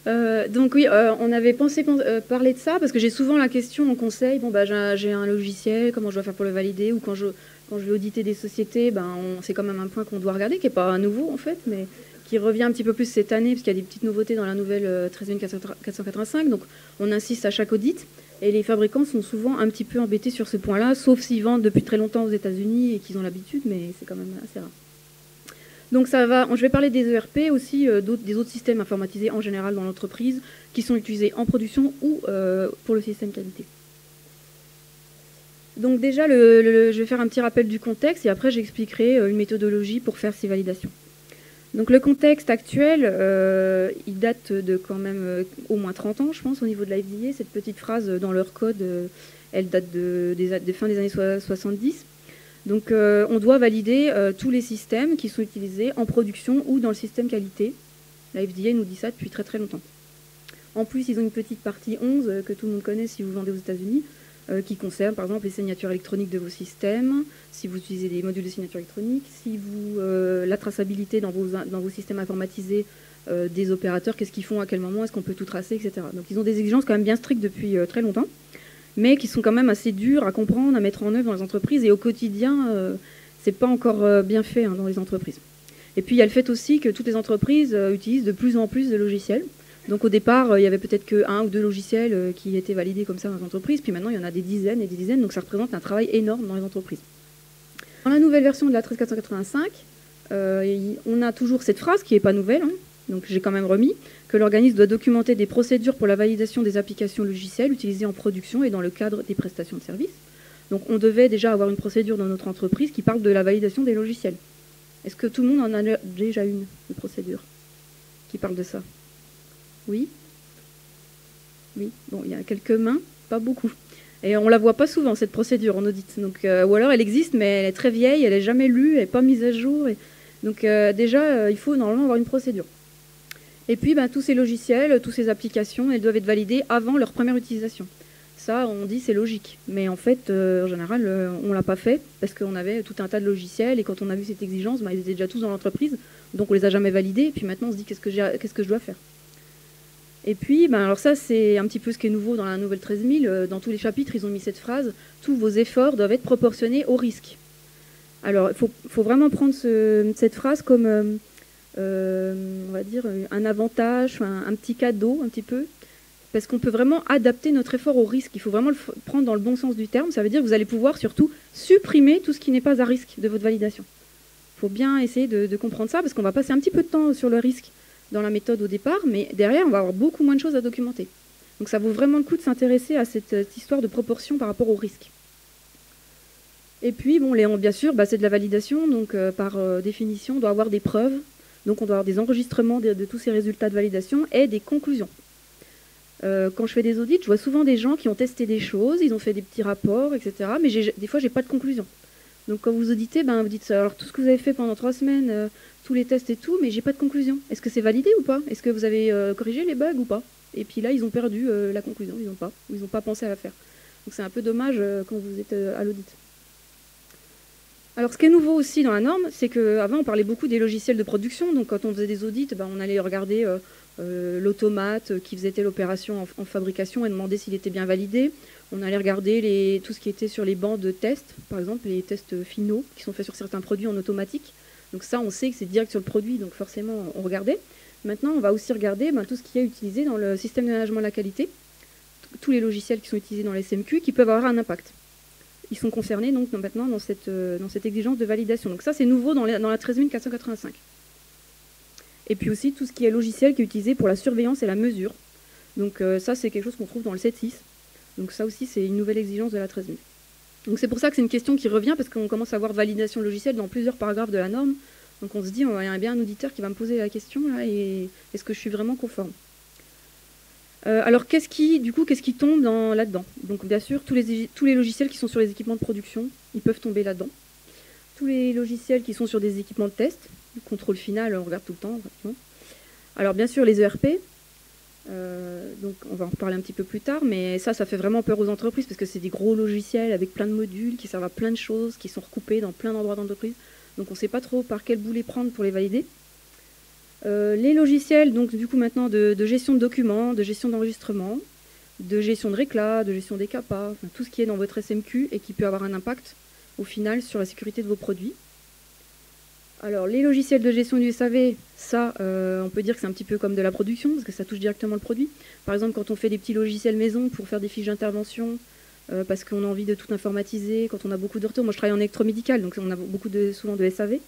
Donc oui, on avait pensé parler de ça parce que j'ai souvent la question en conseil, bon bah j'ai un logiciel, comment je dois faire pour le valider, ou quand je vais auditer des sociétés, c'est quand même un point qu'on doit regarder, qui n'est pas nouveau en fait, mais qui revient un petit peu plus cette année, parce qu'il y a des petites nouveautés dans la nouvelle 13485, donc on insiste à chaque audit, et les fabricants sont souvent un petit peu embêtés sur ce point-là, sauf s'ils vendent depuis très longtemps aux États-Unis et qu'ils ont l'habitude, mais c'est quand même assez rare. Donc je vais parler des ERP aussi, des autres systèmes informatisés en général dans l'entreprise qui sont utilisés en production ou pour le système qualité. Donc déjà, je vais faire un petit rappel du contexte et après j'expliquerai une méthodologie pour faire ces validations. Donc le contexte actuel, il date de quand même au moins 30 ans, je pense, au niveau de la FDA. Cette petite phrase dans leur code, elle date de fin des années 70. Donc on doit valider tous les systèmes qui sont utilisés en production ou dans le système qualité. La FDA nous dit ça depuis très très longtemps. En plus, ils ont une petite partie 11 que tout le monde connaît si vous vendez aux États-Unis, qui concerne par exemple les signatures électroniques de vos systèmes, si vous utilisez des modules de signature électronique, si vous la traçabilité dans vos systèmes informatisés des opérateurs, qu'est-ce qu'ils font, à quel moment, est-ce qu'on peut tout tracer, etc. Donc ils ont des exigences quand même bien strictes depuis très longtemps, mais qui sont quand même assez dures à comprendre, à mettre en œuvre dans les entreprises, et au quotidien, c'est pas encore bien fait dans les entreprises. Et puis il y a le fait aussi que toutes les entreprises utilisent de plus en plus de logiciels. Donc au départ, il y avait peut-être que 1 ou 2 logiciels qui étaient validés comme ça dans les entreprises, puis maintenant il y en a des dizaines et des dizaines, donc ça représente un travail énorme dans les entreprises. Dans la nouvelle version de la 13485, on a toujours cette phrase qui n'est pas nouvelle, donc j'ai quand même remis, que l'organisme doit documenter des procédures pour la validation des applications logicielles utilisées en production et dans le cadre des prestations de services. Donc on devait déjà avoir une procédure dans notre entreprise qui parle de la validation des logiciels. Est-ce que tout le monde en a déjà une procédure qui parle de ça? Oui? Oui, bon, il y a quelques mains, pas beaucoup. Et on la voit pas souvent, cette procédure en audit. Donc, ou alors elle existe, mais elle est très vieille, elle n'est jamais lue, elle n'est pas mise à jour. Donc déjà, il faut normalement avoir une procédure. Et puis, tous ces logiciels, toutes ces applications, elles doivent être validées avant leur première utilisation. Ça, on dit c'est logique. Mais en fait, en général, on ne l'a pas fait parce qu'on avait tout un tas de logiciels et quand on a vu cette exigence, ils étaient déjà tous dans l'entreprise. Donc on ne les a jamais validés. Et puis maintenant, on se dit qu'est-ce que je dois faire. Et puis, alors ça, c'est un petit peu ce qui est nouveau dans la nouvelle 13000. Dans tous les chapitres, ils ont mis cette phrase « Tous vos efforts doivent être proportionnés au risque ». Alors, il faut vraiment prendre cette phrase comme, on va dire, un avantage, un petit cadeau, un petit peu, parce qu'on peut vraiment adapter notre effort au risque. Il faut vraiment le prendre dans le bon sens du terme. Ça veut dire que vous allez pouvoir surtout supprimer tout ce qui n'est pas à risque de votre validation. Il faut bien essayer de comprendre ça, parce qu'on va passer un petit peu de temps sur le risque dans la méthode au départ, mais derrière, on va avoir beaucoup moins de choses à documenter. Donc ça vaut vraiment le coup de s'intéresser à cette histoire de proportion par rapport au risque. Et puis, bon, bien sûr, c'est de la validation, donc par définition, on doit avoir des preuves, donc on doit avoir des enregistrements de tous ces résultats de validation et des conclusions. Quand je fais des audits, je vois souvent des gens qui ont testé des choses, ils ont fait des petits rapports, etc., mais des fois, je n'ai pas de conclusion. Donc quand vous auditez, vous dites alors tout ce que vous avez fait pendant 3 semaines, tous les tests et tout, mais j'ai pas de conclusion. Est-ce que c'est validé ou pas? Est-ce que vous avez corrigé les bugs ou pas? Et puis là, ils ont perdu la conclusion, ils n'ont pas pensé à la faire. Donc c'est un peu dommage quand vous êtes à l'audit. Alors ce qui est nouveau aussi dans la norme, c'est qu'avant on parlait beaucoup des logiciels de production, donc quand on faisait des audits, on allait regarder l'automate qui faisait telle opération en fabrication et demander s'il était bien validé. On allait regarder tout ce qui était sur les bancs de tests, par exemple les tests finaux qui sont faits sur certains produits en automatique. Donc ça, on sait que c'est direct sur le produit, donc forcément, on regardait. Maintenant, on va aussi regarder tout ce qui est utilisé dans le système de management de la qualité, tous les logiciels qui sont utilisés dans les SMQ qui peuvent avoir un impact. Ils sont concernés donc maintenant dans cette exigence de validation. Donc ça, c'est nouveau dans la 13485. Et puis aussi tout ce qui est logiciel qui est utilisé pour la surveillance et la mesure. Donc ça, c'est quelque chose qu'on trouve dans le 7.6. Donc ça aussi, c'est une nouvelle exigence de la 13000. Donc c'est pour ça que c'est une question qui revient, parce qu'on commence à avoir validation logicielle dans plusieurs paragraphes de la norme. Donc on se dit, il y a bien un auditeur qui va me poser la question, là, et est-ce que je suis vraiment conforme? Alors qu'est-ce qui tombe là-dedans? Donc bien sûr, tous les logiciels qui sont sur les équipements de production, ils peuvent tomber là-dedans. Tous les logiciels qui sont sur des équipements de test, le contrôle final, on regarde tout le temps. Pratiquement. Alors bien sûr, les ERP, donc on va en reparler un petit peu plus tard, mais ça fait vraiment peur aux entreprises parce que c'est des gros logiciels avec plein de modules qui servent à plein de choses, qui sont recoupés dans plein d'endroits d'entreprise. Donc on ne sait pas trop par quel bout les prendre pour les valider. Les logiciels, donc du coup maintenant de gestion de documents, de gestion d'enregistrement, de gestion de réclat, de gestion des CAPA, enfin, tout ce qui est dans votre SMQ et qui peut avoir un impact au final sur la sécurité de vos produits. Alors les logiciels de gestion du SAV, ça on peut dire que c'est un petit peu comme de la production parce que ça touche directement le produit. Par exemple quand on fait des petits logiciels maison pour faire des fiches d'intervention, parce qu'on a envie de tout informatiser, quand on a beaucoup de retours. Moi je travaille en électromédical donc on a souvent de SAV.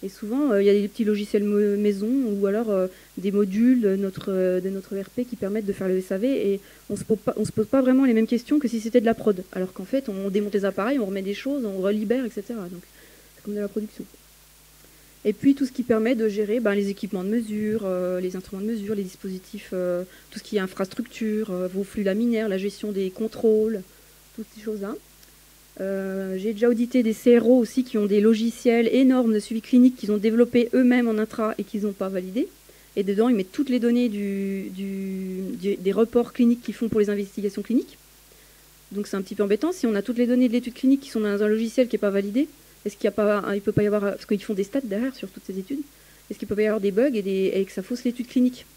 Et souvent, il y a des petits logiciels maison ou alors des modules de notre ERP qui permettent de faire le SAV et on se pose pas vraiment les mêmes questions que si c'était de la prod. Alors qu'en fait, on démonte les appareils, on remet des choses, on relibère, etc. Donc c'est comme de la production. Et puis tout ce qui permet de gérer les équipements de mesure, les instruments de mesure, les dispositifs, tout ce qui est infrastructure, vos flux laminaires, la gestion des contrôles, toutes ces choses-là. J'ai déjà audité des CRO aussi qui ont des logiciels énormes de suivi clinique qu'ils ont développés eux-mêmes en intra et qu'ils n'ont pas validés. Et dedans, ils mettent toutes les données des reports cliniques qu'ils font pour les investigations cliniques. Donc c'est un petit peu embêtant. Si on a toutes les données de l'étude clinique qui sont dans un logiciel qui n'est pas validé, est-ce qu'il ne peut pas y avoir, parce qu'ils font des stats derrière sur toutes ces études, est-ce qu'il peut pas y avoir des bugs et que ça fausse l'étude clinique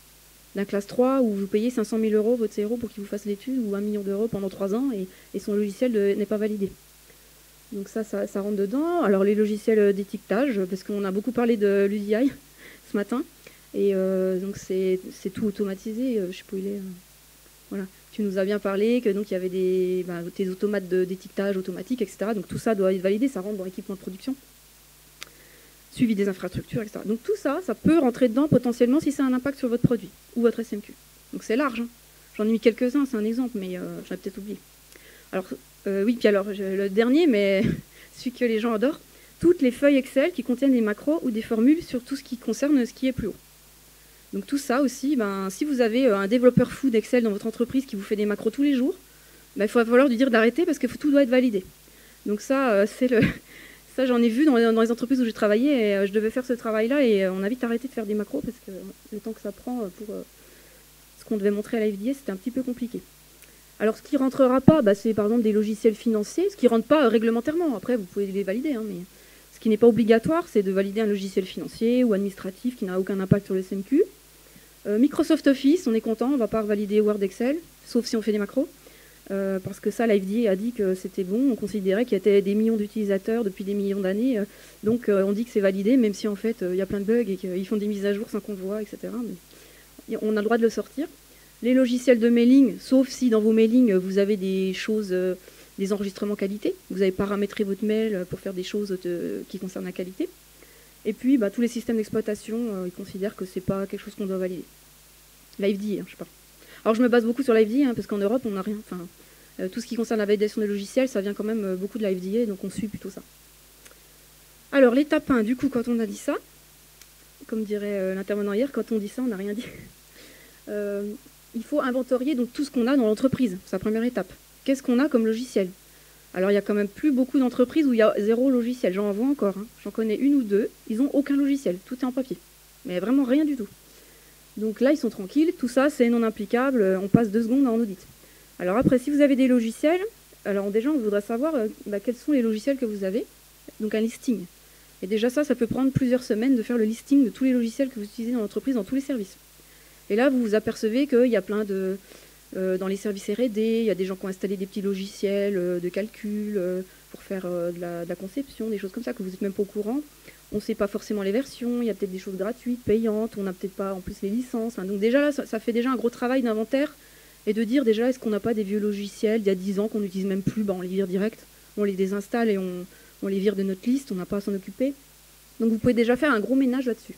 d'un classe 3 où vous payez 500 000 € votre CRO pour qu'il vous fasse l'étude ou 1 million d'euros pendant 3 ans et son logiciel n'est pas validé. Donc ça rentre dedans. Alors les logiciels d'étiquetage, parce qu'on a beaucoup parlé de l'UDI ce matin, et donc c'est tout automatisé. Je sais pas où il est. Voilà. Tu nous as bien parlé que donc il y avait des automates d'étiquetage automatique, etc. Donc tout ça doit être validé, ça rentre dans l'équipement de production. Suivi des infrastructures, etc. Donc tout ça, ça peut rentrer dedans potentiellement si ça a un impact sur votre produit ou votre SMQ. Donc c'est large. Hein. J'en ai mis quelques-uns, c'est un exemple, mais j'en ai peut-être oublié. Alors oui, puis alors le dernier, mais celui que les gens adorent, toutes les feuilles Excel qui contiennent des macros ou des formules sur tout ce qui concerne ce qui est plus haut. Donc tout ça aussi, si vous avez un développeur fou d'Excel dans votre entreprise qui vous fait des macros tous les jours, il va falloir lui dire d'arrêter parce que tout doit être validé. Donc ça, ça j'en ai vu dans les entreprises où j'ai travaillé et je devais faire ce travail-là et on a vite arrêté de faire des macros parce que le temps que ça prend pour ce qu'on devait montrer à la FDA, c'était un petit peu compliqué. Alors ce qui ne rentrera pas, c'est par exemple des logiciels financiers, ce qui ne rentre pas réglementairement. Après, vous pouvez les valider, mais ce qui n'est pas obligatoire, c'est de valider un logiciel financier ou administratif qui n'a aucun impact sur le SMQ. Microsoft Office, on est content, on ne va pas valider Word, Excel, sauf si on fait des macros. Parce que ça, la FDA a dit que c'était bon, on considérait qu'il y avait des millions d'utilisateurs depuis des millions d'années, donc on dit que c'est validé, même si en fait il y a plein de bugs et qu'ils font des mises à jour sans qu'on le voit, etc. Mais on a le droit de le sortir. Les logiciels de mailing, sauf si dans vos mailings vous avez des choses, des enregistrements qualité, vous avez paramétré votre mail pour faire des choses qui concernent la qualité. Et puis tous les systèmes d'exploitation, ils considèrent que c'est pas quelque chose qu'on doit valider. La FDA, je sais pas. Alors je me base beaucoup sur la FDA, parce qu'en Europe on n'a rien. Enfin, tout ce qui concerne la validation des logiciels, ça vient quand même beaucoup de la FDA, donc on suit plutôt ça. Alors l'étape 1, du coup, quand on a dit ça, comme dirait l'intervenant hier, quand on dit ça, on n'a rien dit. Il faut inventorier donc tout ce qu'on a dans l'entreprise, c'est la première étape. Qu'est-ce qu'on a comme logiciel? Alors il y a quand même plus beaucoup d'entreprises où il y a 0 logiciel, j'en vois encore, hein. J'en connais une ou deux, ils n'ont aucun logiciel, tout est en papier. Mais vraiment rien du tout. Donc là ils sont tranquilles, tout ça c'est non applicable, on passe 2 secondes en audit. Alors après si vous avez des logiciels, alors déjà on voudrait savoir quels sont les logiciels que vous avez, donc un listing. Et déjà ça peut prendre plusieurs semaines de faire le listing de tous les logiciels que vous utilisez dans l'entreprise, dans tous les services. Et là, vous vous apercevez qu'il y a plein de... dans les services R&D, il y a des gens qui ont installé des petits logiciels de calcul pour faire de la conception, des choses comme ça que vous n'êtes même pas au courant. On ne sait pas forcément les versions, il y a peut-être des choses gratuites, payantes, on n'a peut-être pas en plus les licences. Donc déjà, là, ça fait déjà un gros travail d'inventaire et de dire déjà, est-ce qu'on n'a pas des vieux logiciels d'il y a 10 ans qu'on n'utilise même plus, on les vire direct, on les désinstalle et on les vire de notre liste, on n'a pas à s'en occuper. Donc vous pouvez déjà faire un gros ménage là-dessus.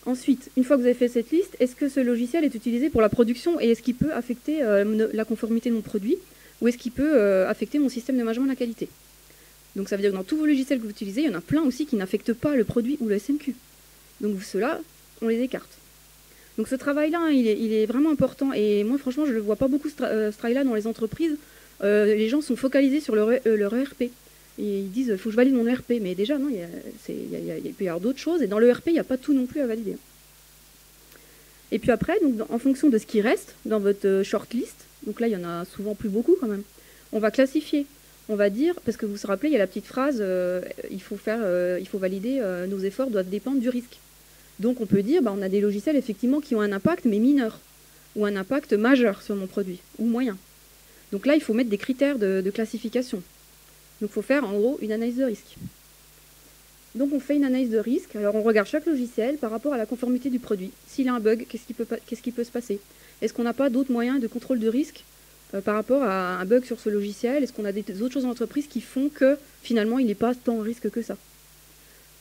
Ensuite, une fois que vous avez fait cette liste, est-ce que ce logiciel est utilisé pour la production et est-ce qu'il peut affecter la conformité de mon produit ou est-ce qu'il peut affecter mon système de management de la qualité? Donc ça veut dire que dans tous vos logiciels que vous utilisez, il y en a plein aussi qui n'affectent pas le produit ou le SMQ. Donc ceux-là, on les écarte. Donc ce travail-là, il est vraiment important et moi franchement, je ne le vois pas beaucoup ce travail-là dans les entreprises. Les gens sont focalisés sur leur ERP. Et ils disent, il faut que je valide mon ERP. Mais déjà, non, il peut y avoir d'autres choses. Et dans l'ERP, il n'y a pas tout non plus à valider. Et puis après, donc, en fonction de ce qui reste dans votre shortlist, donc là, il y en a souvent plus beaucoup quand même, on va classifier. On va dire, parce que vous vous rappelez, il y a la petite phrase, il faut valider, nos efforts doivent dépendre du risque. Donc on peut dire, on a des logiciels effectivement qui ont un impact, mais mineur, ou un impact majeur sur mon produit, ou moyen. Donc là, il faut mettre des critères de classification. Donc il faut faire en gros une analyse de risque. Donc on fait une analyse de risque, alors on regarde chaque logiciel par rapport à la conformité du produit. S'il a un bug, qu'est-ce qui peut se passer? Est-ce qu'on n'a pas d'autres moyens de contrôle de risque par rapport à un bug sur ce logiciel? Est-ce qu'on a des autres choses en entreprise qui font que finalement il n'est pas tant en risque que ça?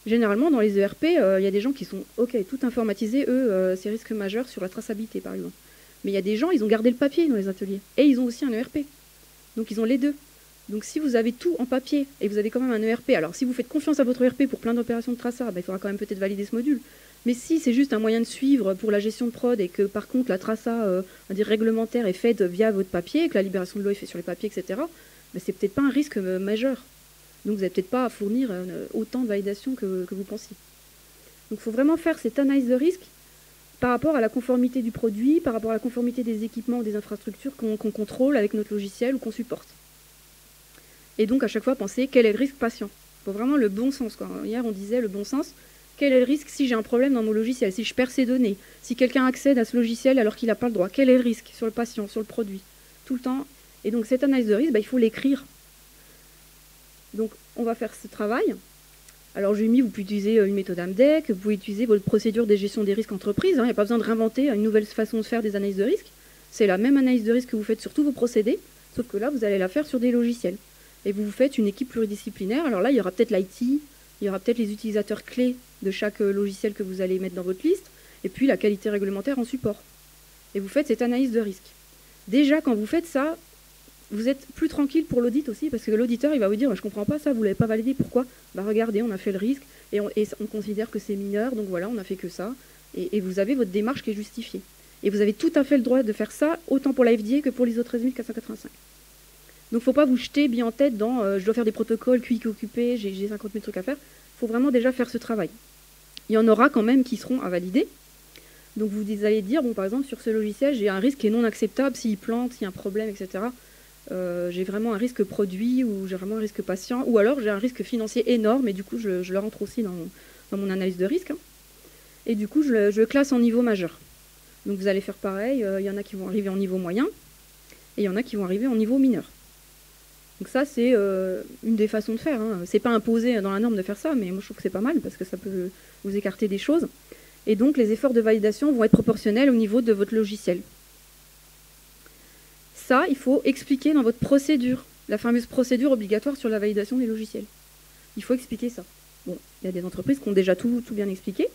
Généralement dans les ERP, il y a des gens qui sont tout informatisés, eux, ces risques majeurs sur la traçabilité par exemple. Mais il y a des gens, ils ont gardé le papier dans les ateliers. Et ils ont aussi un ERP. Donc ils ont les deux. Donc si vous avez tout en papier et vous avez quand même un ERP, alors si vous faites confiance à votre ERP pour plein d'opérations de traçage, il faudra quand même peut-être valider ce module. Mais si c'est juste un moyen de suivre pour la gestion de prod et que par contre la traça réglementaire est faite via votre papier, que la libération de l'eau est faite sur les papiers, etc., c'est peut-être pas un risque majeur. Donc vous n'avez peut-être pas à fournir autant de validation que vous pensiez. Donc il faut vraiment faire cette analyse de risque par rapport à la conformité du produit, par rapport à la conformité des équipements ou des infrastructures qu'on contrôle avec notre logiciel ou qu'on supporte. Et donc à chaque fois penser quel est le risque patient. Il faut vraiment le bon sens. Hier on disait le bon sens. Quel est le risque si j'ai un problème dans mon logiciel, si je perds ces données, si quelqu'un accède à ce logiciel alors qu'il n'a pas le droit? Quel est le risque sur le patient, sur le produit? Tout le temps. Et donc cette analyse de risque, il faut l'écrire. Donc on va faire ce travail. Alors j'ai mis, vous pouvez utiliser une méthode AMDEC, vous pouvez utiliser votre procédure de gestion des risques entreprise. Il n'y a pas besoin de réinventer une nouvelle façon de faire des analyses de risque. C'est la même analyse de risque que vous faites sur tous vos procédés, sauf que là, vous allez la faire sur des logiciels. Et vous faites une équipe pluridisciplinaire. Alors là, il y aura peut-être l'IT, il y aura peut-être les utilisateurs clés de chaque logiciel que vous allez mettre dans votre liste, et puis la qualité réglementaire en support. Et vous faites cette analyse de risque. Déjà, quand vous faites ça, vous êtes plus tranquille pour l'audit aussi, parce que l'auditeur, il va vous dire, je ne comprends pas ça, vous ne l'avez pas validé, pourquoi? Regardez, on a fait le risque, et on considère que c'est mineur, donc voilà, on n'a fait que ça, et vous avez votre démarche qui est justifiée. Et vous avez tout à fait le droit de faire ça, autant pour la FDA que pour l'ISO 13485. Donc il ne faut pas vous jeter bien en tête dans, je dois faire des protocoles, QI occupés, j'ai 50 000 trucs à faire. Il faut vraiment déjà faire ce travail. Il y en aura quand même qui seront à valider. Donc vous allez dire, par exemple, sur ce logiciel, j'ai un risque qui est non acceptable, s'il plante, s'il y a un problème, etc. J'ai vraiment un risque produit ou j'ai vraiment un risque patient, ou alors j'ai un risque financier énorme et du coup je le rentre aussi dans mon analyse de risque. Et du coup je le classe en niveau majeur. Donc vous allez faire pareil, il y en a qui vont arriver en niveau moyen et il y en a qui vont arriver en niveau mineur. Donc ça c'est une des façons de faire. C'est pas imposé dans la norme de faire ça, mais moi je trouve que c'est pas mal parce que ça peut vous écarter des choses. Et donc les efforts de validation vont être proportionnels au niveau de votre logiciel. Ça, il faut expliquer dans votre procédure, la fameuse procédure obligatoire sur la validation des logiciels. Il faut expliquer ça. Bon, il y a des entreprises qui ont déjà tout bien expliqué.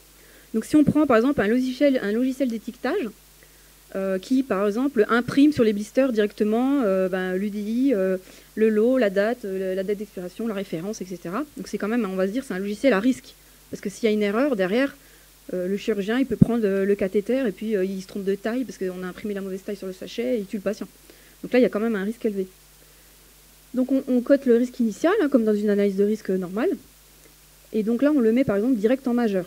Donc si on prend par exemple un logiciel d'étiquetage qui, par exemple, imprime sur les blisters directement l'UDI, le lot, la date d'expiration, la référence, etc. Donc c'est quand même, on va se dire, c'est un logiciel à risque. Parce que s'il y a une erreur derrière, le chirurgien, il peut prendre le cathéter et puis il se trompe de taille parce qu'on a imprimé la mauvaise taille sur le sachet et il tue le patient. Donc là, il y a quand même un risque élevé. Donc on cote le risque initial, comme dans une analyse de risque normale. Et donc là, on le met par exemple direct en majeur.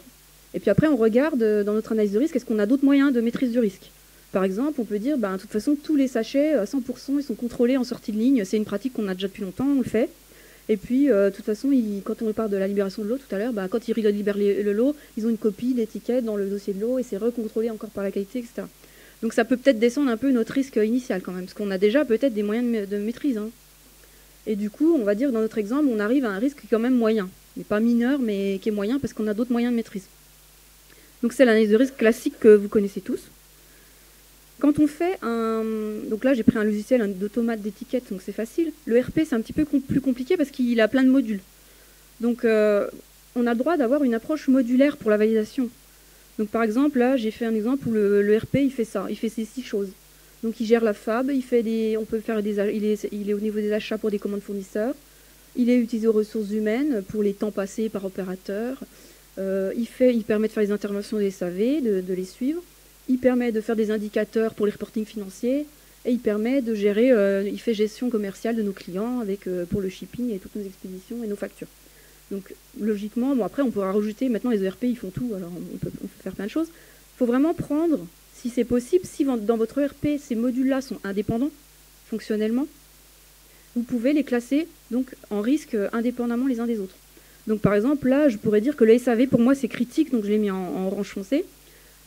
Et puis après, on regarde dans notre analyse de risque, est-ce qu'on a d'autres moyens de maîtrise du risque? Par exemple, on peut dire, de toute façon, tous les sachets, à 100%, ils sont contrôlés en sortie de ligne. C'est une pratique qu'on a déjà depuis longtemps, on le fait. Et puis, de toute façon, quand on parle de la libération de l'eau tout à l'heure, quand ils libèrent le lot, ils ont une copie d'étiquette dans le dossier de l'eau et c'est recontrôlé encore par la qualité, etc. Donc ça peut peut-être descendre un peu notre risque initial quand même, parce qu'on a déjà peut-être des moyens de maîtrise. Et du coup, on va dire, dans notre exemple, on arrive à un risque quand même moyen. Mais pas mineur, mais qui est moyen, parce qu'on a d'autres moyens de maîtrise. Donc c'est l'analyse de risque classique que vous connaissez tous. Quand on fait donc là j'ai pris un logiciel d'automate d'étiquette, donc c'est facile. Le RP c'est un petit peu plus compliqué parce qu'il a plein de modules. Donc on a le droit d'avoir une approche modulaire pour la validation. Donc par exemple là j'ai fait un exemple où le RP il fait ça, il fait ces 6 choses. Donc il gère la FAB, il est au niveau des achats pour des commandes fournisseurs, il est utilisé aux ressources humaines pour les temps passés par opérateur, il permet de faire les interventions des SAV, de les suivre. Il permet de faire des indicateurs pour les reportings financiers et il permet de gérer, il fait gestion commerciale de nos clients pour le shipping et toutes nos expéditions et nos factures. Donc logiquement, après on pourra rajouter, maintenant les ERP ils font tout, alors on peut faire plein de choses. Il faut vraiment prendre, si c'est possible, si dans votre ERP ces modules-là sont indépendants fonctionnellement, vous pouvez les classer donc en risque indépendamment les uns des autres. Donc par exemple, là, je pourrais dire que le SAV, pour moi, c'est critique, donc je l'ai mis en orange foncé.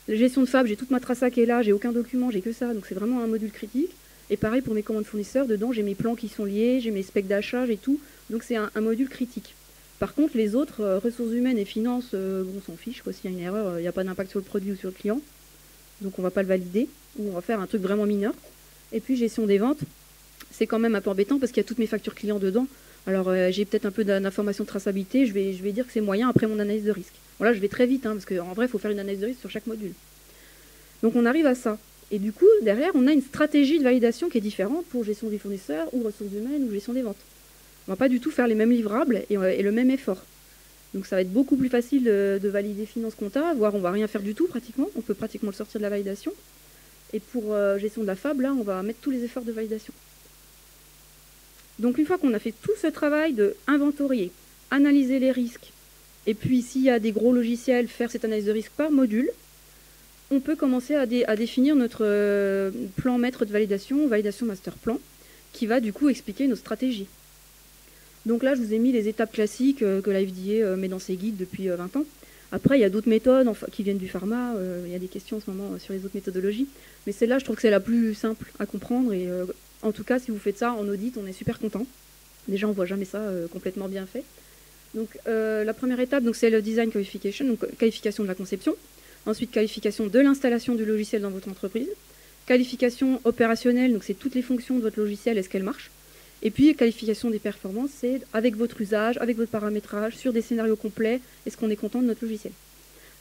La gestion de fab, j'ai toute ma traça qui est là, j'ai aucun document, j'ai que ça, donc c'est vraiment un module critique. Et pareil pour mes commandes fournisseurs, dedans, j'ai mes plans qui sont liés, j'ai mes specs d'achat, j'ai tout, donc c'est un module critique. Par contre, les autres, ressources humaines et finances, on s'en fiche, s'il y a une erreur, il n'y a pas d'impact sur le produit ou sur le client, donc on ne va pas le valider, ou on va faire un truc vraiment mineur. Et puis gestion des ventes, c'est quand même un peu embêtant parce qu'il y a toutes mes factures clients dedans. Alors j'ai peut-être un peu d'information de traçabilité, je vais dire que c'est moyen après mon analyse de risque. Bon là je vais très vite, parce qu'en vrai il faut faire une analyse de risque sur chaque module. Donc on arrive à ça. Et du coup, derrière, on a une stratégie de validation qui est différente pour gestion des fournisseurs ou ressources humaines ou gestion des ventes. On ne va pas du tout faire les mêmes livrables et le même effort. Donc ça va être beaucoup plus facile de valider finance compta, voire on ne va rien faire du tout pratiquement, on peut pratiquement le sortir de la validation. Et pour gestion de la fab, là, on va mettre tous les efforts de validation. Donc une fois qu'on a fait tout ce travail de inventorier, analyser les risques, et puis s'il y a des gros logiciels, faire cette analyse de risque par module, on peut commencer à définir notre plan maître de validation master plan, qui va du coup expliquer nos stratégies. Donc là, je vous ai mis les étapes classiques que la FDA met dans ses guides depuis 20 ans. Après, il y a d'autres méthodes qui viennent du pharma. Il y a des questions en ce moment sur les autres méthodologies. Mais celle-là, je trouve que c'est la plus simple à comprendre. Et en tout cas, si vous faites ça en audit, on est super content. Déjà, on ne voit jamais ça complètement bien fait. Donc la première étape, c'est le design qualification, donc qualification de la conception. Ensuite, qualification de l'installation du logiciel dans votre entreprise. Qualification opérationnelle, donc c'est toutes les fonctions de votre logiciel, est-ce qu'elles marchent. Et puis, qualification des performances, c'est avec votre usage, avec votre paramétrage, sur des scénarios complets, est-ce qu'on est content de notre logiciel.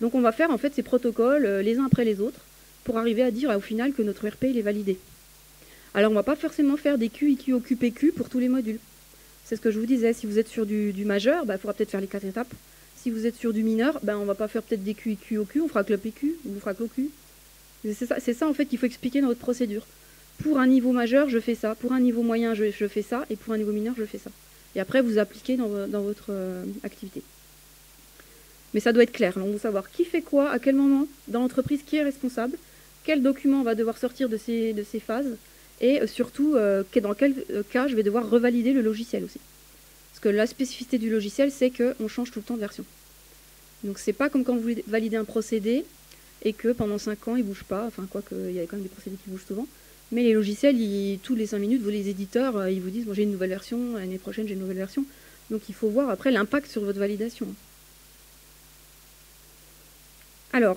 Donc on va faire en fait ces protocoles les uns après les autres pour arriver à dire au final que notre ERP il est validé. Alors on ne va pas forcément faire des Q, IQ, OQ, PQ pour tous les modules. C'est ce que je vous disais, si vous êtes sur du majeur, il faudra peut-être faire les 4 étapes. Si vous êtes sur du mineur, on ne va pas faire peut-être des Q, IQ, OQ, on fera que le PQ, ou on fera que l'OQ. C'est ça en fait qu'il faut expliquer dans votre procédure. Pour un niveau majeur, je fais ça. Pour un niveau moyen, je fais ça. Et pour un niveau mineur, je fais ça. Et après, vous appliquez dans votre activité. Mais ça doit être clair. On doit savoir qui fait quoi, à quel moment, dans l'entreprise, qui est responsable, quel document va devoir sortir de ces phases, et surtout, dans quel cas je vais devoir revalider le logiciel aussi. Parce que la spécificité du logiciel, c'est qu'on change tout le temps de version. Donc c'est pas comme quand vous validez un procédé, et que pendant 5 ans, il ne bouge pas. Enfin, quoique, il y a quand même des procédés qui bougent souvent. Mais les logiciels, tous les 5 minutes, les éditeurs, ils vous disent bon, j'ai une nouvelle version, l'année prochaine j'ai une nouvelle version. Donc il faut voir après l'impact sur votre validation. Alors,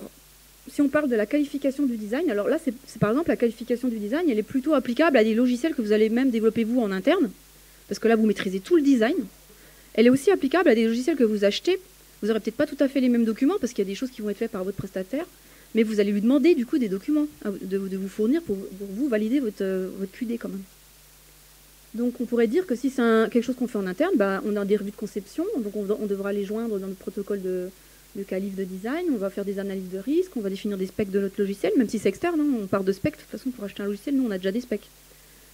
si on parle de la qualification du design, alors là, c'est par exemple la qualification du design, elle est plutôt applicable à des logiciels que vous allez même développer vous en interne, parce que là, vous maîtrisez tout le design. Elle est aussi applicable à des logiciels que vous achetez. Vous n'aurez peut-être pas tout à fait les mêmes documents, parce qu'il y a des choses qui vont être faites par votre prestataire, mais vous allez lui demander du coup des documents de vous fournir pour vous valider votre QD quand même. Donc on pourrait dire que si c'est quelque chose qu'on fait en interne, on a des revues de conception, donc on devra les joindre dans le protocole de qualif de design, on va faire des analyses de risque, on va définir des specs de notre logiciel, même si c'est externe, on part de specs, de toute façon pour acheter un logiciel, nous on a déjà des specs.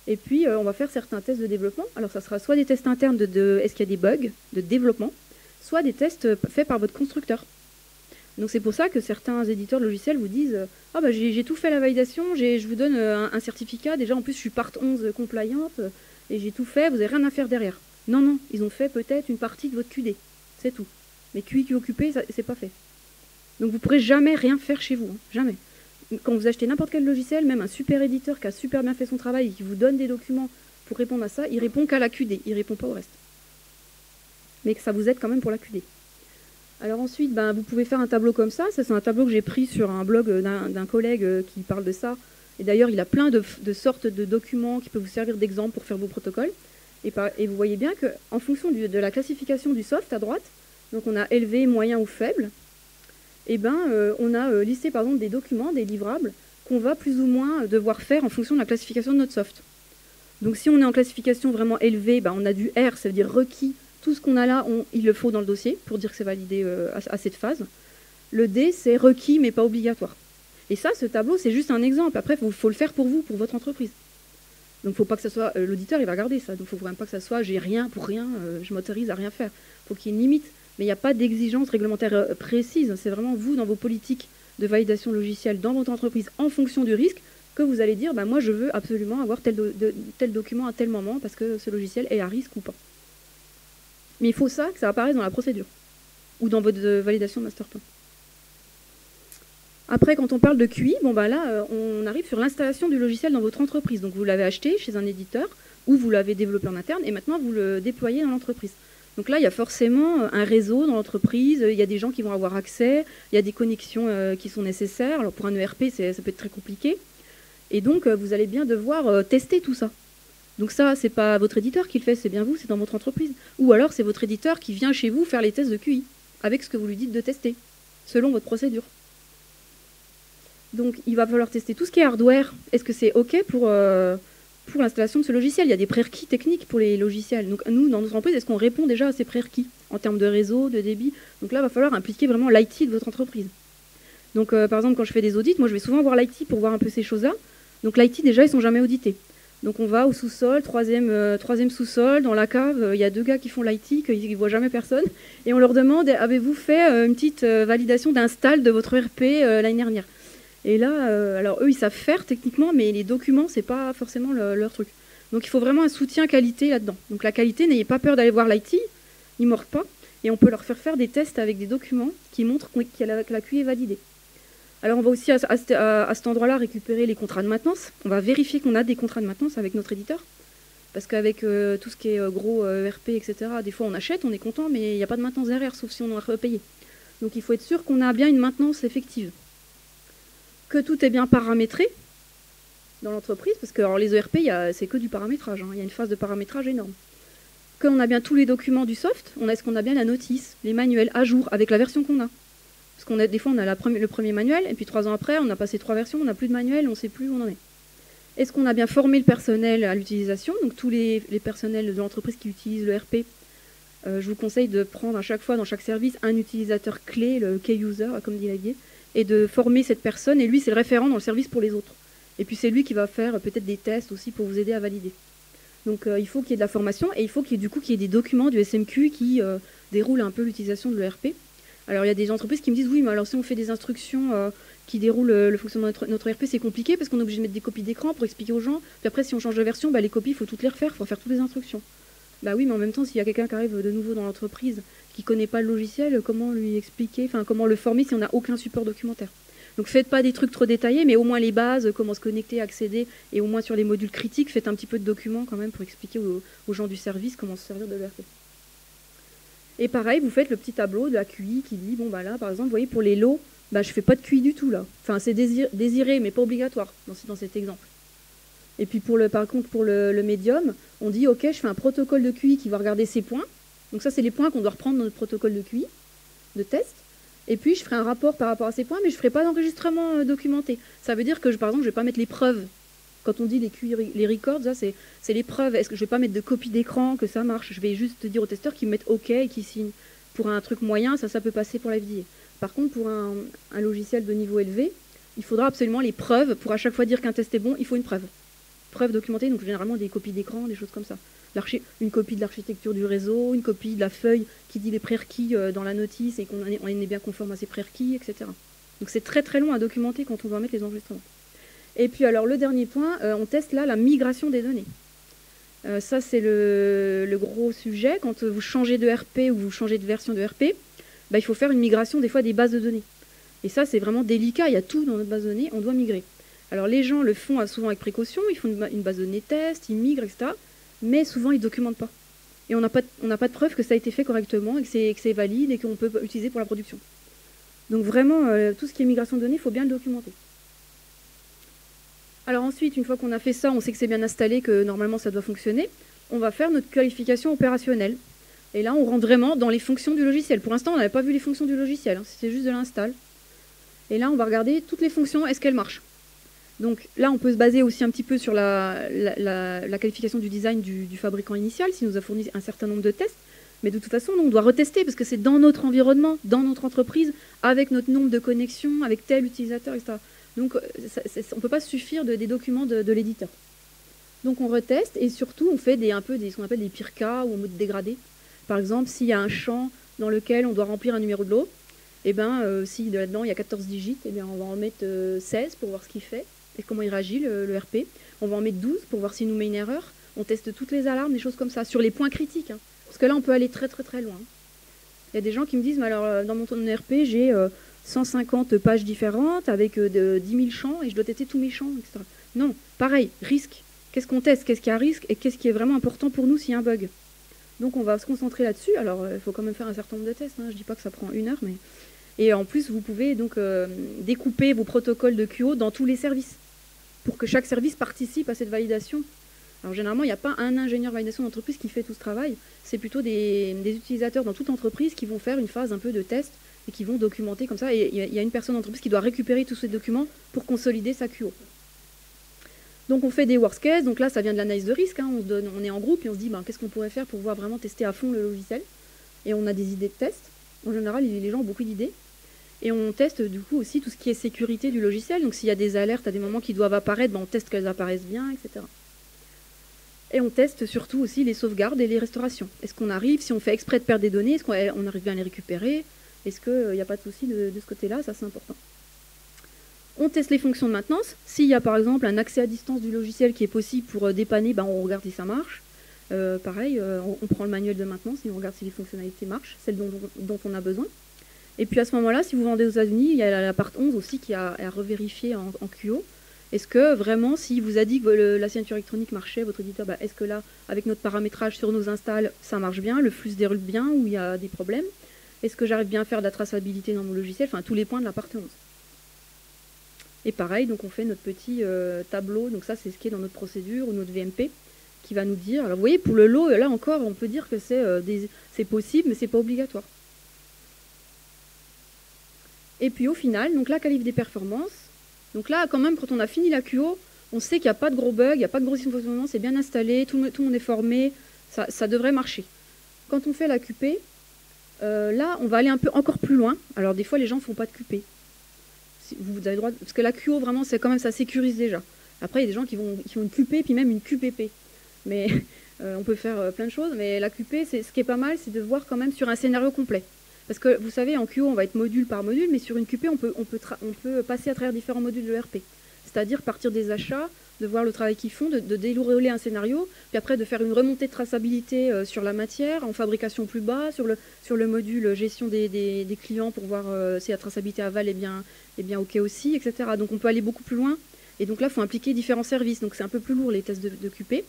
Et puis on va faire certains tests de développement, alors ça sera soit des tests internes de est-ce qu'il y a des bugs de développement, soit des tests faits par votre constructeur. Donc c'est pour ça que certains éditeurs de logiciels vous disent « Ah j'ai tout fait la validation, je vous donne un certificat, déjà en plus je suis part 11 compliante, et j'ai tout fait, vous n'avez rien à faire derrière. » Non, ils ont fait peut-être une partie de votre QD, c'est tout. Mais QI qui est occupé, c'est pas fait. Donc vous ne pourrez jamais rien faire chez vous, jamais. Quand vous achetez n'importe quel logiciel, même un super éditeur qui a super bien fait son travail et qui vous donne des documents pour répondre à ça, il répond qu'à la QD, il ne répond pas au reste. Mais que ça vous aide quand même pour la QD. Alors ensuite, vous pouvez faire un tableau comme ça. Ça, c'est un tableau que j'ai pris sur un blog d'un collègue qui parle de ça. Et d'ailleurs, il a plein de sortes de documents qui peuvent vous servir d'exemple pour faire vos protocoles. Et vous voyez bien qu'en fonction de la classification du soft à droite, donc on a élevé, moyen ou faible, on a listé par exemple des documents, des livrables, qu'on va plus ou moins devoir faire en fonction de la classification de notre soft. Donc si on est en classification vraiment élevée, on a du R, ça veut dire requis. Tout ce qu'on a là, il le faut dans le dossier pour dire que c'est validé à cette phase. Le D, c'est requis mais pas obligatoire. Et ça, ce tableau, c'est juste un exemple. Après, il faut le faire pour vous, pour votre entreprise. Donc il ne faut pas que ce soit... l'auditeur, il va regarder ça. Donc il ne faut vraiment pas que ça soit j'ai rien pour rien, je m'autorise à rien faire. Il faut qu'il y ait une limite. Mais il n'y a pas d'exigence réglementaire précise. C'est vraiment vous, dans vos politiques de validation logicielle, dans votre entreprise, en fonction du risque, que vous allez dire, moi, je veux absolument avoir tel document à tel moment parce que ce logiciel est à risque ou pas. Mais il faut ça, que ça apparaisse dans la procédure ou dans votre validation de master plan. Après, quand on parle de QI, bon bah là, on arrive sur l'installation du logiciel dans votre entreprise. Donc vous l'avez acheté chez un éditeur ou vous l'avez développé en interne et maintenant vous le déployez dans l'entreprise. Donc là, il y a forcément un réseau dans l'entreprise, il y a des gens qui vont avoir accès, il y a des connexions qui sont nécessaires. Alors pour un ERP, ça peut être très compliqué. Et donc, vous allez bien devoir tester tout ça. Donc ça, c'est pas votre éditeur qui le fait, c'est bien vous, c'est dans votre entreprise. Ou alors, c'est votre éditeur qui vient chez vous faire les tests de QI, avec ce que vous lui dites de tester, selon votre procédure. Donc, il va falloir tester tout ce qui est hardware. Est-ce que c'est OK pour l'installation de ce logiciel? Il y a des prérequis techniques pour les logiciels. Donc, nous, dans notre entreprise, est-ce qu'on répond déjà à ces prérequis en termes de réseau, de débit? Donc là, il va falloir impliquer vraiment l'IT de votre entreprise. Donc, par exemple, quand je fais des audits, moi, je vais souvent voir l'IT pour voir un peu ces choses-là. Donc, l'IT, déjà, ils ne sont jamais audités. Donc, on va au sous-sol, troisième sous-sol, dans la cave. Il y a 2 gars qui font l'IT, qui ne voient jamais personne. Et on leur demande, avez-vous fait une petite validation d'install de votre ERP l'année dernière? Et là, alors eux, ils savent faire techniquement, mais les documents, c'est pas forcément leur truc. Donc il faut vraiment un soutien qualité là-dedans. Donc la qualité, n'ayez pas peur d'aller voir l'IT, ils ne mordent pas, et on peut leur faire des tests avec des documents qui montrent que la QI est validée. Alors on va aussi à cet endroit-là récupérer les contrats de maintenance. On va vérifier qu'on a des contrats de maintenance avec notre éditeur, parce qu'avec tout ce qui est gros ERP, etc., des fois on achète, on est content, mais il n'y a pas de maintenance derrière, sauf si on en a repayé. Donc il faut être sûr qu'on a bien une maintenance effective. Que tout est bien paramétré dans l'entreprise, parce que alors, les ERP, c'est que du paramétrage, hein, il y a une phase de paramétrage énorme. Qu'on a bien tous les documents du soft, est-ce qu'on a bien la notice, les manuels à jour, avec la version qu'on a? Parce qu'on a des fois, on a le premier manuel, et puis 3 ans après, on a passé 3 versions, on n'a plus de manuel, on ne sait plus où on en est. Est-ce qu'on a bien formé le personnel à l'utilisation? Donc tous les personnels de l'entreprise qui utilisent l'ERP, je vous conseille de prendre à chaque fois, dans chaque service, un utilisateur clé, le key user, comme dit Laguier, et de former cette personne, et lui c'est le référent dans le service pour les autres. Et puis c'est lui qui va faire peut-être des tests aussi pour vous aider à valider. Donc il faut qu'il y ait de la formation, et il faut qu'il y ait des documents du SMQ qui déroulent un peu l'utilisation de l'ERP. Alors il y a des entreprises qui me disent, oui, mais alors si on fait des instructions qui déroulent le fonctionnement de notre ERP, c'est compliqué, parce qu'on est obligé de mettre des copies d'écran pour expliquer aux gens, puis après si on change de version, les copies, il faut toutes les refaire, il faut faire toutes les instructions. Bah oui, mais en même temps, s'il y a quelqu'un qui arrive de nouveau dans l'entreprise, qui ne connaît pas le logiciel, comment lui expliquer, comment le former si on n'a aucun support documentaire? Donc faites pas des trucs trop détaillés, mais au moins les bases, comment se connecter, accéder, et au moins sur les modules critiques, faites un petit peu de documents quand même pour expliquer aux gens du service comment se servir de l'ERP. Et pareil, vous faites le petit tableau de la QI qui dit, bon bah là, par exemple, vous voyez, pour les lots, je ne fais pas de QI du tout là. Enfin, c'est désiré, mais pas obligatoire dans cet exemple. Et puis par contre, pour le médium, on dit, ok, je fais un protocole de QI qui va regarder ces points. Donc ça, c'est les points qu'on doit reprendre dans notre protocole de QI, de test. Et puis, je ferai un rapport par rapport à ces points, mais je ne ferai pas d'enregistrement documenté. Ça veut dire que, par exemple, je ne vais pas mettre les preuves. Quand on dit les QI, les records, ça, c'est les preuves. Est-ce que je ne vais pas mettre de copie d'écran, que ça marche? Je vais juste dire aux testeurs qu'ils mettent OK et qu'ils signent. Pour un truc moyen, ça peut passer pour la FDA. Par contre, pour un logiciel de niveau élevé, il faudra absolument les preuves. Pour à chaque fois dire qu'un test est bon, il faut une preuve. Preuve documentée, donc généralement des copies d'écran, des choses comme ça. Une copie de l'architecture du réseau, une copie de la feuille qui dit les prérequis dans la notice et qu'on est bien conforme à ces prérequis, etc. Donc c'est très très long à documenter quand on doit mettre les enregistrements. Et puis alors le dernier point, on teste là la migration des données. Ça c'est le gros sujet. Quand vous changez de RP ou vous changez de version de RP, il faut faire une migration des fois des bases de données. Et ça c'est vraiment délicat, il y a tout dans notre base de données, on doit migrer. Alors les gens le font souvent avec précaution, ils font une base de données test, ils migrent, etc. Mais souvent ils ne documentent pas. Et on n'a pas de preuve que ça a été fait correctement et que c'est valide et qu'on peut utiliser pour la production. Donc vraiment, tout ce qui est migration de données, il faut bien le documenter. Alors ensuite, une fois qu'on a fait ça, on sait que c'est bien installé, que normalement ça doit fonctionner, on va faire notre qualification opérationnelle. Et là, on rentre vraiment dans les fonctions du logiciel. Pour l'instant, on n'avait pas vu les fonctions du logiciel, hein, c'était juste de l'install. Et là, on va regarder toutes les fonctions, est-ce qu'elles marchent? Donc là, on peut se baser aussi un petit peu sur la qualification du design du fabricant initial, s'il nous a fourni un certain nombre de tests. Mais de toute façon, on doit retester, parce que c'est dans notre environnement, dans notre entreprise, avec notre nombre de connexions, avec tel utilisateur, etc. Donc on ne peut pas se suffire des documents de l'éditeur. Donc on reteste, et surtout, on fait ce qu'on appelle des pires cas, ou en mode dégradé. Par exemple, s'il y a un champ dans lequel on doit remplir un numéro de lot, si là-dedans il y a 14 digits, on va en mettre 16 pour voir ce qu'il fait. Et comment il réagit, le RP. On va en mettre 12 pour voir s'il nous met une erreur. On teste toutes les alarmes, des choses comme ça, sur les points critiques. Hein. Parce que là, on peut aller très très très loin. Il y a des gens qui me disent, mais alors dans mon ERP, j'ai 150 pages différentes avec 10 000 champs et je dois tester tous mes champs, etc. Non, pareil, risque. Qu'est-ce qu'on teste? Qu'est-ce qui est à risque? Et qu'est-ce qui est vraiment important pour nous s'il y a un bug? Donc on va se concentrer là-dessus. Alors il faut quand même faire un certain nombre de tests. Hein. Je ne dis pas que ça prend 1 heure, mais... Et en plus, vous pouvez donc découper vos protocoles de QO dans tous les services pour que chaque service participe à cette validation. Alors généralement, il n'y a pas un ingénieur validation d'entreprise qui fait tout ce travail. C'est plutôt des utilisateurs dans toute entreprise qui vont faire une phase un peu de test et qui vont documenter comme ça. Et il y a une personne d'entreprise qui doit récupérer tous ces documents pour consolider sa QO. Donc on fait des worst case. Donc là, ça vient de l'analyse de risque. Hein. On est en groupe et on se dit qu'est-ce qu'on pourrait faire pour pouvoir vraiment tester à fond le logiciel. Et on a des idées de test. En général, les gens ont beaucoup d'idées. Et on teste du coup aussi tout ce qui est sécurité du logiciel. Donc s'il y a des alertes à des moments qui doivent apparaître, on teste qu'elles apparaissent bien, etc. Et on teste surtout aussi les sauvegardes et les restaurations. Est-ce qu'on arrive, si on fait exprès de perdre des données, est-ce qu'on arrive bien à les récupérer? Est-ce qu'il n'y a pas de souci de ce côté-là? Ça, c'est important. On teste les fonctions de maintenance. S'il y a par exemple un accès à distance du logiciel qui est possible pour dépanner, on regarde si ça marche. Pareil, on prend le manuel de maintenance et on regarde si les fonctionnalités marchent, celles dont on a besoin. Et puis à ce moment-là, si vous vendez aux États-Unis, il y a la part 11 aussi qui a à revérifier en QO. Est-ce que vraiment, si vous a dit que la signature électronique marchait, votre éditeur, est-ce que là, avec notre paramétrage sur nos installs, ça marche bien, le flux se déroule bien ou il y a des problèmes? Est-ce que j'arrive bien à faire de la traçabilité dans mon logiciel? Enfin, tous les points de la part 11. Et pareil, donc on fait notre petit tableau. Donc ça, c'est ce qui est dans notre procédure ou notre VMP qui va nous dire. Alors vous voyez, pour le lot, là encore, on peut dire que c'est possible, mais c'est pas obligatoire. Et puis au final, donc la qualif des performances. Donc là, quand même, quand on a fini la QO, on sait qu'il n'y a pas de gros bugs, il n'y a pas de gros dysfonctionnements, c'est bien installé, tout le monde est formé, ça devrait marcher. Quand on fait la QP, là, on va aller un peu encore plus loin. Alors des fois, les gens ne font pas de QP. Vous avez le droit, parce que la QO, vraiment, c'est quand même, ça sécurise déjà. Après, il y a des gens qui font une QP, puis même une QPP. Mais on peut faire plein de choses, mais la QP, ce qui est pas mal, c'est de voir quand même sur un scénario complet. Parce que vous savez, en QO, on va être module par module, mais sur une QP, on peut passer à travers différents modules de ERP. C'est-à-dire partir des achats, de voir le travail qu'ils font, de dérouler un scénario, puis après de faire une remontée de traçabilité sur la matière, en fabrication plus bas, sur le module gestion des clients pour voir si la traçabilité aval est bien OK aussi, etc. Donc on peut aller beaucoup plus loin. Et donc là, il faut impliquer différents services. Donc c'est un peu plus lourd les tests de QP.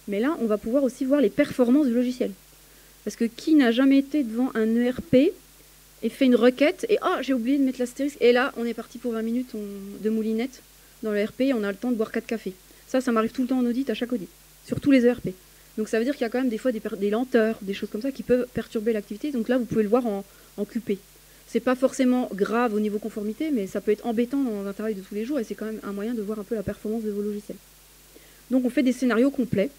Mais là, on va pouvoir aussi voir les performances du logiciel. Parce que qui n'a jamais été devant un ERP et fait une requête et j'ai oublié de mettre l'astérisque. Et là, on est parti pour 20 minutes de moulinette dans le ERP et on a le temps de boire 4 cafés. Ça m'arrive tout le temps en audit, à chaque audit, sur tous les ERP. Donc ça veut dire qu'il y a quand même des fois des lenteurs, des choses comme ça qui peuvent perturber l'activité. Donc là, vous pouvez le voir en QP. C'est pas forcément grave au niveau conformité, mais ça peut être embêtant dans un travail de tous les jours et c'est quand même un moyen de voir un peu la performance de vos logiciels. Donc on fait des scénarios complets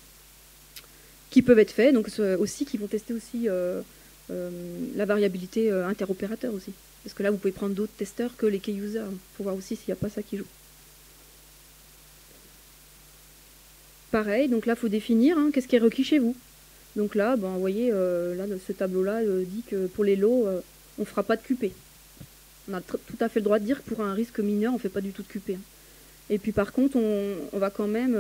qui peuvent être faits, donc aussi qui vont tester aussi la variabilité interopérateur aussi. Parce que là, vous pouvez prendre d'autres testeurs que les key users pour voir aussi s'il n'y a pas ça qui joue. Pareil, donc là, il faut définir qu'est-ce qui est requis chez vous. Donc là, vous voyez, là, ce tableau-là dit que pour les lots, on ne fera pas de QP. On a tout à fait le droit de dire que pour un risque mineur, on ne fait pas du tout de QP. Et puis par contre, on va quand même,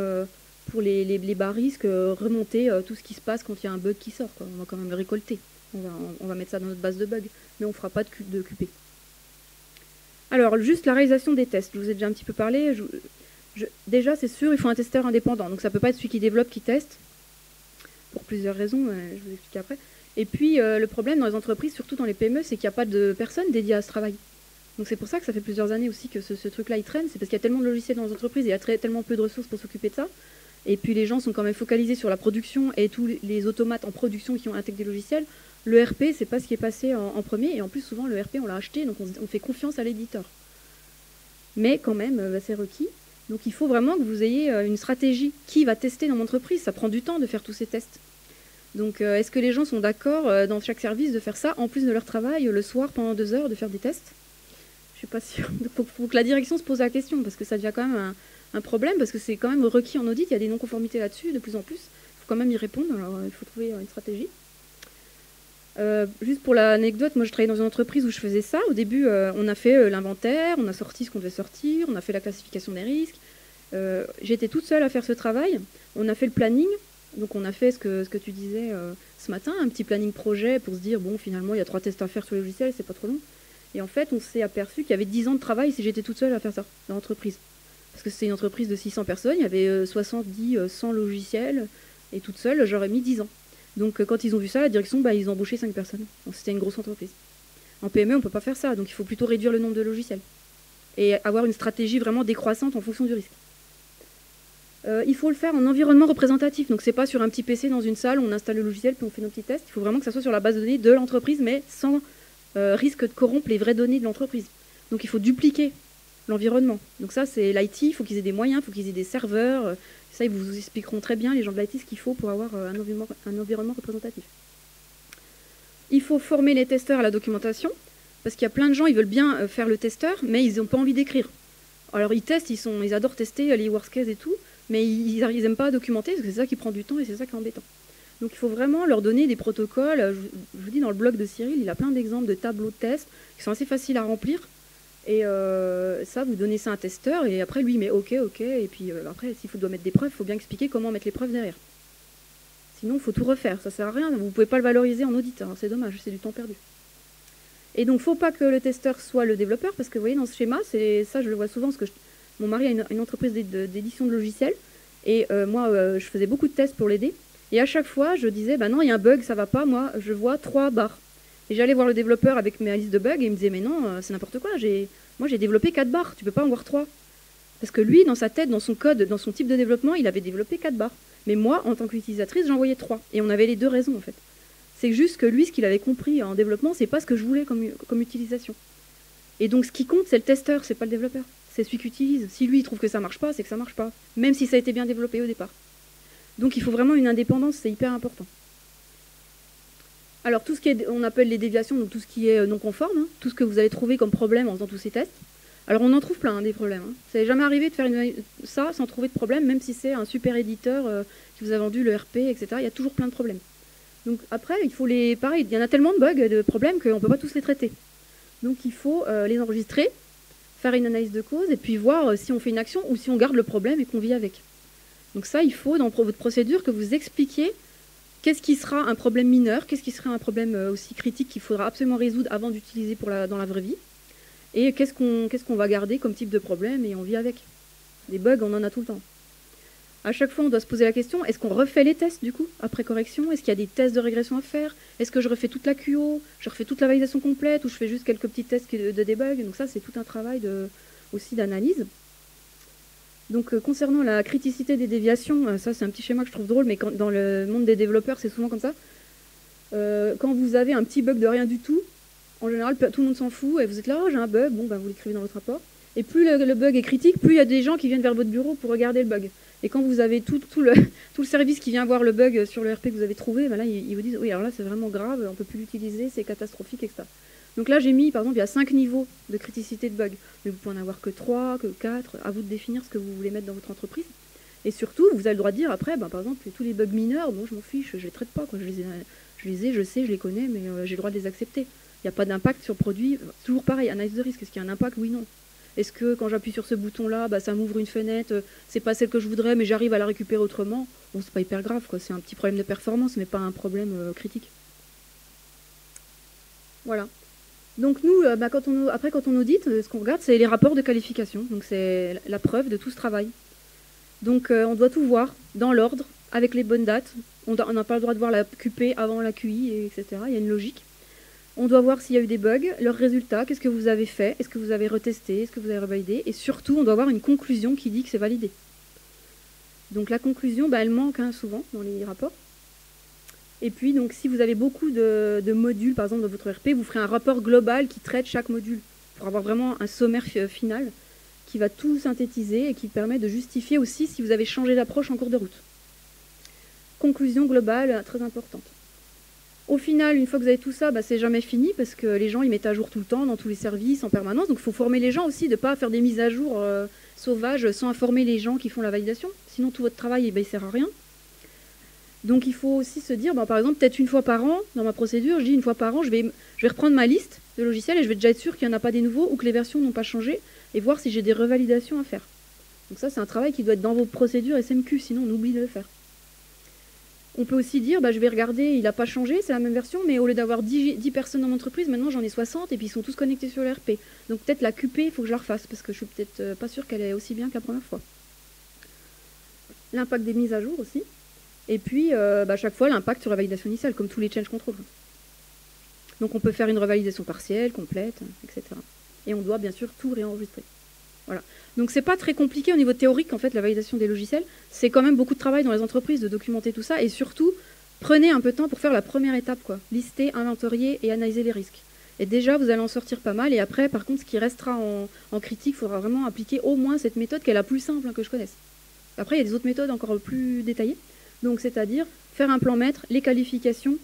pour les bas risques, remonter tout ce qui se passe quand il y a un bug qui sort. Quoi. On va quand même le récolter. On va mettre ça dans notre base de bugs, mais on ne fera pas de QP. Alors, juste la réalisation des tests. Je vous ai déjà un petit peu parlé. Déjà, c'est sûr, il faut un testeur indépendant. Donc ça ne peut pas être celui qui développe, qui teste, pour plusieurs raisons, je vous explique après. Et puis, le problème dans les entreprises, surtout dans les PME, c'est qu'il n'y a pas de personnes dédiées à ce travail. Donc c'est pour ça que ça fait plusieurs années aussi que ce truc-là, il traîne. C'est parce qu'il y a tellement de logiciels dans les entreprises et il y a tellement peu de ressources pour s'occuper de ça. Et puis les gens sont quand même focalisés sur la production et tous les automates en production qui ont intégré des logiciels. Le RP, c'est pas ce qui est passé en premier. Et en plus, souvent, le RP, on l'a acheté, donc on fait confiance à l'éditeur. Mais quand même, c'est requis. Donc il faut vraiment que vous ayez une stratégie. Qui va tester dans l'entreprise? Ça prend du temps de faire tous ces tests. Donc est-ce que les gens sont d'accord dans chaque service de faire ça, en plus de leur travail, le soir, pendant 2 heures, de faire des tests? Je suis pas sûre. Il faut que la direction se pose la question, parce que ça devient quand même un problème, parce que c'est quand même requis en audit, il y a des non-conformités là-dessus, de plus en plus. Il faut quand même y répondre, alors il faut trouver une stratégie. Juste pour l'anecdote, moi je travaillais dans une entreprise où je faisais ça. Au début, on a fait l'inventaire, on a sorti ce qu'on devait sortir, on a fait la classification des risques. J'étais toute seule à faire ce travail. On a fait le planning, Donc on a fait ce que tu disais ce matin, un petit planning projet pour se dire, bon, finalement, il y a 3 tests à faire sur le logiciel, c'est pas trop long. Et en fait, on s'est aperçu qu'il y avait 10 ans de travail si j'étais toute seule à faire ça dans l'entreprise. Parce que c'était une entreprise de 600 personnes, il y avait 70, 100 logiciels, et toute seule, j'aurais mis 10 ans. Donc quand ils ont vu ça, la direction, ils ont embauché 5 personnes. Donc c'était une grosse entreprise. En PME, on ne peut pas faire ça, donc il faut plutôt réduire le nombre de logiciels. Et avoir une stratégie vraiment décroissante en fonction du risque. Il faut le faire en environnement représentatif. Donc c'est pas sur un petit PC dans une salle, on installe le logiciel, puis on fait nos petits tests. Il faut vraiment que ça soit sur la base de données de l'entreprise, mais sans risque de corrompre les vraies données de l'entreprise. Donc il faut dupliquer l'environnement. Donc ça, c'est l'IT, il faut qu'ils aient des moyens, il faut qu'ils aient des serveurs. Ça, ils vous expliqueront très bien, les gens de l'IT, ce qu'il faut pour avoir un environnement représentatif. Il faut former les testeurs à la documentation, parce qu'il y a plein de gens, ils veulent bien faire le testeur, mais ils n'ont pas envie d'écrire. Alors ils testent, ils adorent tester les worst case et tout, mais ils n'aiment pas documenter, parce que c'est ça qui prend du temps et c'est ça qui est embêtant. Donc il faut vraiment leur donner des protocoles. Je vous dis, dans le blog de Cyril, il a plein d'exemples de tableaux de tests qui sont assez faciles à remplir. Et ça, vous donnez ça à un testeur, et après, lui, il met OK, et puis après, s'il doit mettre des preuves, il faut bien expliquer comment mettre les preuves derrière. Sinon, il faut tout refaire, ça sert à rien, vous ne pouvez pas le valoriser en audit, hein, c'est dommage, c'est du temps perdu. Et donc, il ne faut pas que le testeur soit le développeur, parce que vous voyez, dans ce schéma, ça, je le vois souvent, parce que mon mari a une entreprise d'édition de logiciels, et moi, je faisais beaucoup de tests pour l'aider, et à chaque fois, je disais, non, il y a un bug, ça va pas, moi, je vois 3 barres. Et j'allais voir le développeur avec ma liste de bugs, et il me disait, mais non, c'est n'importe quoi, moi j'ai développé 4 barres, tu peux pas en voir 3. Parce que lui, dans sa tête, dans son code, dans son type de développement, il avait développé 4 barres. Mais moi, en tant qu'utilisatrice, j'en voyais 3. Et on avait les 2 raisons, en fait. C'est juste que lui, ce qu'il avait compris en développement, c'est pas ce que je voulais comme utilisation. Et donc, ce qui compte, c'est le testeur, c'est pas le développeur. C'est celui qui utilise. Si lui, il trouve que ça marche pas, c'est que ça marche pas. Même si ça a été bien développé au départ. Donc, il faut vraiment une indépendance, c'est hyper important. Alors, tout ce qui est, on appelle les déviations, donc tout ce qui est non conforme, hein, tout ce que vous avez trouvé comme problème en faisant tous ces tests. Alors, on en trouve plein, des problèmes. Hein. Ça n'est jamais arrivé de faire ça sans trouver de problème, même si c'est un super éditeur qui vous a vendu le RP, etc. Il y a toujours plein de problèmes. Donc, après, il faut pareil, il y en a tellement de bugs, de problèmes, qu'on ne peut pas tous les traiter. Donc, il faut les enregistrer, faire une analyse de cause, et puis voir si on fait une action ou si on garde le problème et qu'on vit avec. Donc ça, il faut, dans votre procédure, que vous expliquiez qu'est-ce qui sera un problème mineur, qu'est-ce qui sera un problème aussi critique qu'il faudra absolument résoudre avant d'utiliser dans la vraie vie, et qu'est-ce qu'on va garder comme type de problème et on vit avec. Des bugs, on en a tout le temps. À chaque fois, on doit se poser la question, est-ce qu'on refait les tests du coup, après correction? Est-ce qu'il y a des tests de régression à faire? Est-ce que je refais toute la QO? Je refais toute la validation complète? Ou je fais juste quelques petits tests de debug? Donc ça, c'est tout un travail aussi d'analyse. Donc concernant la criticité des déviations, ça c'est un petit schéma que je trouve drôle, mais dans le monde des développeurs, c'est souvent comme ça. Quand vous avez un petit bug de rien du tout, en général, tout le monde s'en fout, et vous êtes là, oh, j'ai un bug, bon, vous l'écrivez dans votre rapport. Et plus le bug est critique, plus il y a des gens qui viennent vers votre bureau pour regarder le bug. Et quand vous avez tout le service qui vient voir le bug sur le RP que vous avez trouvé, là, ils vous disent, oui, alors là, c'est vraiment grave, on ne peut plus l'utiliser, c'est catastrophique, etc. Donc là, j'ai mis, par exemple, il y a 5 niveaux de criticité de bug. Mais vous pouvez en avoir que 3, que 4, à vous de définir ce que vous voulez mettre dans votre entreprise. Et surtout, vous avez le droit de dire après, par exemple, tous les bugs mineurs, bon, je m'en fiche, je ne les traite pas, quoi. Je sais, je les connais, mais j'ai le droit de les accepter. Il n'y a pas d'impact sur le produit. Toujours pareil, analyse de risque, est-ce qu'il y a un impact? Oui, non. Est-ce que quand j'appuie sur ce bouton-là, ça m'ouvre une fenêtre, c'est pas celle que je voudrais, mais j'arrive à la récupérer autrement? Bon, c'est pas hyper grave, quoi. C'est un petit problème de performance, mais pas un problème critique. Voilà. Donc nous, quand on audite, ce qu'on regarde, c'est les rapports de qualification. Donc c'est la preuve de tout ce travail. Donc on doit tout voir dans l'ordre, avec les bonnes dates. On n'a pas le droit de voir la QP avant la QI, etc. Il y a une logique. On doit voir s'il y a eu des bugs, leurs résultats, qu'est-ce que vous avez fait, est-ce que vous avez retesté, est-ce que vous avez revalidé. Et surtout, on doit avoir une conclusion qui dit que c'est validé. Donc la conclusion, elle manque souvent dans les rapports. Et puis, donc, si vous avez beaucoup de modules, par exemple, dans votre RP, vous ferez un rapport global qui traite chaque module pour avoir vraiment un sommaire final qui va tout synthétiser et qui permet de justifier aussi si vous avez changé d'approche en cours de route. Conclusion globale, très importante. Au final, une fois que vous avez tout ça, c'est jamais fini parce que les gens, ils mettent à jour tout le temps, dans tous les services, en permanence. Donc, il faut former les gens aussi, de ne pas faire des mises à jour sauvages sans informer les gens qui font la validation. Sinon, tout votre travail, il ne sert à rien. Donc il faut aussi se dire, par exemple, peut-être une fois par an, dans ma procédure, je dis une fois par an, je vais reprendre ma liste de logiciels et je vais déjà être sûr qu'il n'y en a pas des nouveaux ou que les versions n'ont pas changé et voir si j'ai des revalidations à faire. Donc ça, c'est un travail qui doit être dans vos procédures SMQ, sinon on oublie de le faire. On peut aussi dire, bah, je vais regarder, il n'a pas changé, c'est la même version, mais au lieu d'avoir 10 personnes dans mon entreprise, maintenant j'en ai 60 et puis ils sont tous connectés sur l'ERP. Donc peut-être la QP, il faut que je la refasse parce que je suis peut-être pas sûre qu'elle est aussi bien que la première fois. L'impact des mises à jour aussi. Et puis, chaque fois, l'impact sur la validation initiale, comme tous les change control. Donc on peut faire une revalidation partielle, complète, etc. Et on doit bien sûr tout réenregistrer. Voilà. Donc c'est pas très compliqué au niveau théorique, en fait, la validation des logiciels. C'est quand même beaucoup de travail dans les entreprises de documenter tout ça. Et surtout, prenez un peu de temps pour faire la première étape, quoi. Lister, inventorier et analyser les risques. Et déjà, vous allez en sortir pas mal. Et après, par contre, ce qui restera en critique, il faudra vraiment appliquer au moins cette méthode qui est la plus simple que je connaisse. Après, il y a des autres méthodes encore plus détaillées. Donc, c'est-à-dire faire un plan maître, les qualifications,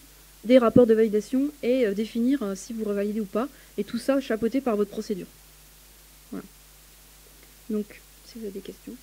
des rapports de validation et définir si vous revalidez ou pas. Et tout ça chapeauté par votre procédure. Voilà. Donc, si vous avez des questions.